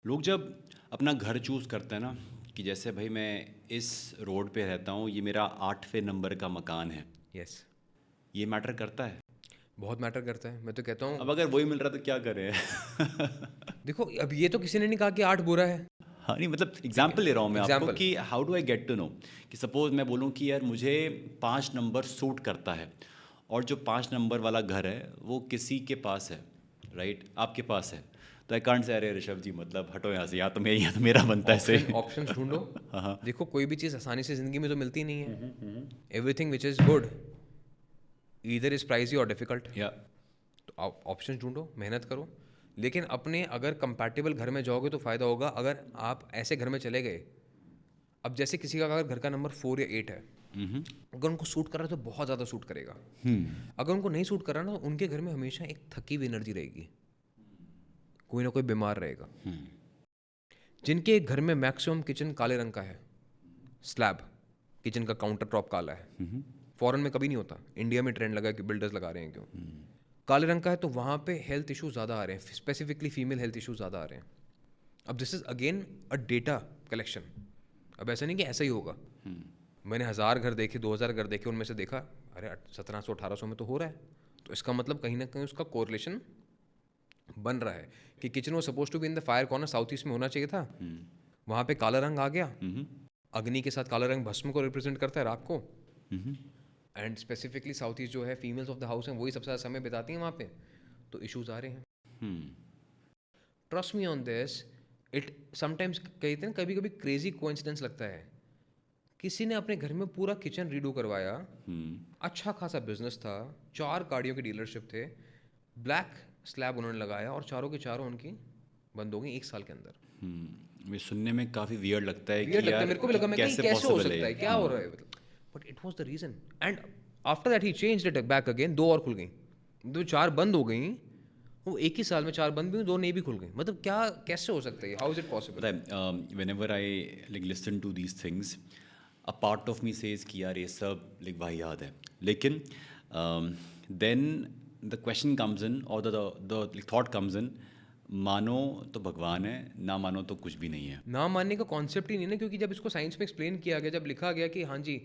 लोग जब अपना घर चूज़ करते हैं ना, कि जैसे भाई मैं इस रोड पे रहता हूँ, ये मेरा 8वें नंबर का मकान है, यस। ये मैटर करता है। बहुत मैटर करता है, मैं तो कहता अब हूँ। अगर वही मिल रहा तो क्या करें? देखो, अब ये तो किसी ने नहीं कहा कि 8 बुरा है। हाँ, नहीं मतलब ठीक है, एग्जाम्पल ले रहा हूँ मैं आपको एग्जाम्पल। कि how do I get to know, कि सपोज मैं बोलूँ कि यार मुझे 5 नंबर सूट करता है, और जो 5 नंबर वाला घर है वो किसी के पास है, राइट, आपके पास है, तो आई कांट से अरे ऋषभ जी मतलब हटो यहाँ से, या तो मेरा बनता है ऑप्शन से। ऑप्शंस ढूंढो। हाँ हाँ। देखो, कोई भी चीज़ आसानी से ज़िंदगी में तो मिलती नहीं है। Everything which is good either is pricey और डिफिकल्ट। या तो आप ऑप्शंस ढूंढो, मेहनत करो। लेकिन अपने अगर कंपैटिबल घर में जाओगे तो फ़ायदा होगा। अगर आप ऐसे घर में चले गए, अब जैसे किसी का अगर घर का नंबर 4 या 8 है, अगर उनको सूट कर रहा है तो बहुत ज़्यादा सूट करेगा। अगर उनको नहीं सूट कर रहा ना, तो उनके घर में हमेशा एक थकी हुई एनर्जी रहेगी, कोई ना कोई बीमार रहेगा। जिनके घर में मैक्सिमम किचन काले रंग का है, स्लैब, किचन का काउंटर टॉप काला है, फॉरेन में कभी नहीं होता, इंडिया में ट्रेंड लगा है कि बिल्डर्स लगा रहे हैं क्यों, काले रंग का है, तो वहाँ पे हेल्थ इश्यूज ज़्यादा आ रहे हैं, स्पेसिफिकली फीमेल हेल्थ इश्यूज ज़्यादा आ रहे हैं। अब this is again a data collection. अब ऐसा नहीं कि ऐसा ही होगा। मैंने 1000 घर देखे, 2000 घर देखे, उनमें से देखा अरे 1700-1800 में तो हो रहा है। तो इसका मतलब कहीं ना कहीं उसका कोरिलेशन बन रहा है कि किचन वो suppose to be in the fire corner, south east में होना चाहिए था, वहाँ पे काला रंग आ गया। अग्नि के साथ काला रंग भस्म को रिप्रेजेंट करता है, राख को। एंड स्पेसिफिकली साउथ ईस्ट जो है, फीमेल्स ऑफ द हाउस हैं, वही सबसे ज़्यादा समय बिताती हैं वहाँ पे, तो इश्यूज आ रहे हैं। Trust me on this. It sometimes कहते हैं कभी कभी क्रेजी कोइंसिडेंस लगता है। किसी ने अपने घर में पूरा किचन रीडू करवाया, अच्छा खासा बिजनेस था, 4 गाड़ियों के डीलरशिप थे, ब्लैक स्लैब उन्होंने लगाया और चारों के चारों उनकी बंद हो गई 1 साल के अंदर। ये सुनने में काफ़ी वियर्ड लगता है वियर्ड कि लगता है, यार मेरे को भी कि लगा, मैं कहीं कैसे कैसे हो पॉसिबल है सकता ये। है, क्या हो रहा है, but it was the reason. And after that he changed it back again. 2 और खुल गई, दो 4 बंद हो गई, वो एक ही साल में 4 बंद भी हुई, 2 नई भी खुल गई। मतलब क्या, कैसे हो सकता है, हाउ इज इट पॉसिबल? पता है, whenever I like listen to these things, a part of me says कि यार ये सब लाइक वाहियात है, लेकिन then the question comes in, और द थॉट कम्स इन, मानो तो भगवान है, ना मानो तो कुछ भी नहीं है। ना मानने का कॉन्सेप्ट ही नहीं ना, क्योंकि जब इसको साइंस में एक्सप्लेन किया गया, जब लिखा गया कि हाँ जी,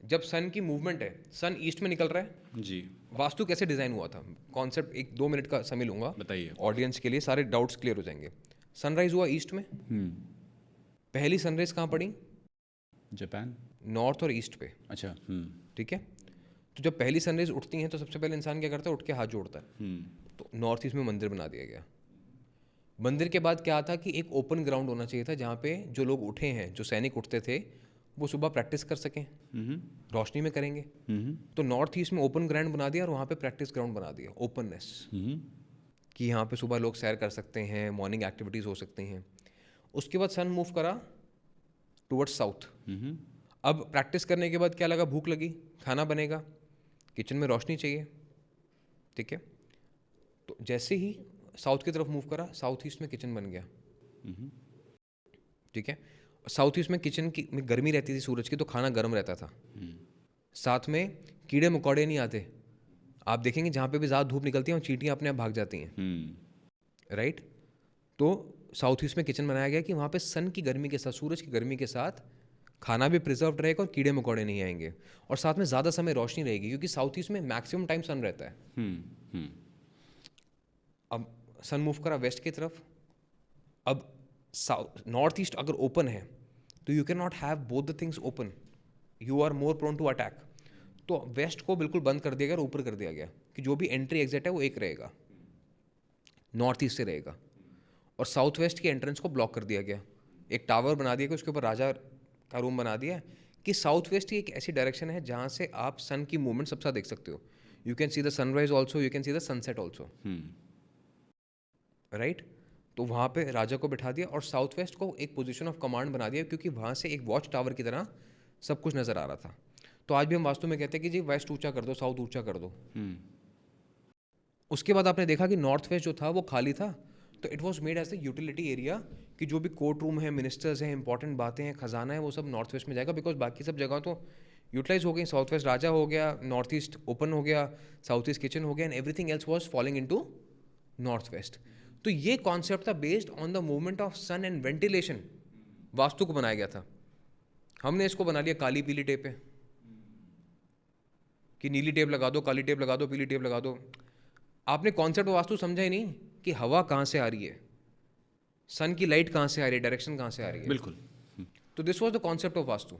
जब सन की मूवमेंट है, सन ईस्ट में निकल रहा है। जी वास्तु कैसे डिज़ाइन हुआ था, कॉन्सेप्ट 1-2 मिनट का समय लूंगा बताइए। ऑडियंस के लिए, सारे डाउट्स क्लियर हो जाएंगे। सनराइज हुआ ईस्ट में, पहली सनराइज कहाँ पड़ी? जापान। नॉर्थ और ईस्ट पे। अच्छा। ठीक है, तो जब पहली सनराइज उठती है तो सबसे पहले इंसान क्या करता है, उठ के हाथ जोड़ता है। तो नॉर्थ ईस्ट में मंदिर बना दिया गया। मंदिर के बाद क्या था कि एक ओपन ग्राउंड होना चाहिए था, जहाँ पे जो लोग उठे हैं, जो सैनिक उठते थे, वो सुबह प्रैक्टिस कर सकें, रोशनी में करेंगे। तो नॉर्थ ईस्ट में ओपन ग्राउंड बना दिया और वहाँ पे प्रैक्टिस ग्राउंड बना दिया, ओपननेस, कि यहाँ पे सुबह लोग सैर कर सकते हैं, मॉर्निंग एक्टिविटीज़ हो सकती हैं। उसके बाद सन मूव करा टुवर्ड्स साउथ। अब प्रैक्टिस करने के बाद क्या लगा, भूख लगी, खाना बनेगा, किचन में रोशनी चाहिए। ठीक है, तो जैसे ही साउथ की तरफ मूव करा, साउथ ईस्ट में किचन बन गया। ठीक है, साउथ ईस्ट में किचन की में गर्मी रहती थी सूरज की, तो खाना गर्म रहता था। साथ में कीड़े मकोड़े नहीं आते। आप देखेंगे जहाँ पे भी ज़्यादा धूप निकलती है, वो चींटियाँ अपने आप भाग जाती हैं। राइट, तो साउथ ईस्ट में किचन बनाया गया कि वहाँ पे सन की गर्मी के साथ, सूरज की गर्मी के साथ खाना भी प्रिजर्व रहेगा और कीड़े मकोड़े नहीं आएंगे, और साथ में ज़्यादा समय रोशनी रहेगी, क्योंकि साउथ ईस्ट में मैक्सिमम टाइम सन रहता है। अब सन मूव करा वेस्ट की तरफ। अब नॉर्थ ईस्ट अगर ओपन है तो you can not have both the things open, you are more prone to attack. तो वेस्ट को बिल्कुल बंद कर दिया गया और ऊपर कर दिया गया कि जो भी एंट्री एग्जिट है वो एक रहेगा, नॉर्थ ईस्ट से रहेगा, और साउथ वेस्ट की एंट्रेंस को ब्लॉक कर दिया गया। एक टावर बना दिया गया, उसके ऊपर राजा का रूम बना दिया कि साउथ वेस्ट ही एक ऐसी डायरेक्शन है जहाँ से आप सन की मूवमेंट सबसे देख सकते हो। You can see the sunrise also, you can see the sunset also. Right, तो वहाँ पे राजा को बिठा दिया और साउथ वेस्ट को एक पोजीशन ऑफ कमांड बना दिया, क्योंकि वहाँ से एक वॉच टावर की तरह सब कुछ नज़र आ रहा था। तो आज भी हम वास्तु में कहते हैं कि जी वेस्ट ऊंचा कर दो, साउथ ऊंचा कर दो। उसके बाद आपने देखा कि नॉर्थ वेस्ट जो था वो खाली था, तो it was made as the utility area, कि जो भी कोर्ट रूम है, मिनिस्टर्स हैं, इंपॉर्टेंट बातें हैं, खजाना है, वो सब नॉर्थ वेस्ट में जाएगा, बिकॉज बाकी सब जगह तो यूटिलाइज हो गई। साउथ वेस्ट राजा हो गया, नॉर्थ ईस्ट ओपन हो गया, साउथ ईस्ट किचन हो गया, and everything else was following in to north west. तो ये कॉन्सेप्ट था based on the movement of sun and ventilation, vastu को बनाया गया था। हमने इसको बना लिया काली पीली टेप पे, कि नीली टेप लगा दो, काली टेप लगा दो, पीली टेप लगा दो। आपने कॉन्सेप्ट वास्तु समझा ही नहीं कि हवा कहाँ से आ रही है, सन की लाइट कहाँ से आ रही है, डायरेक्शन कहाँ से आ रही है। बिल्कुल। तो this was the concept of vastu.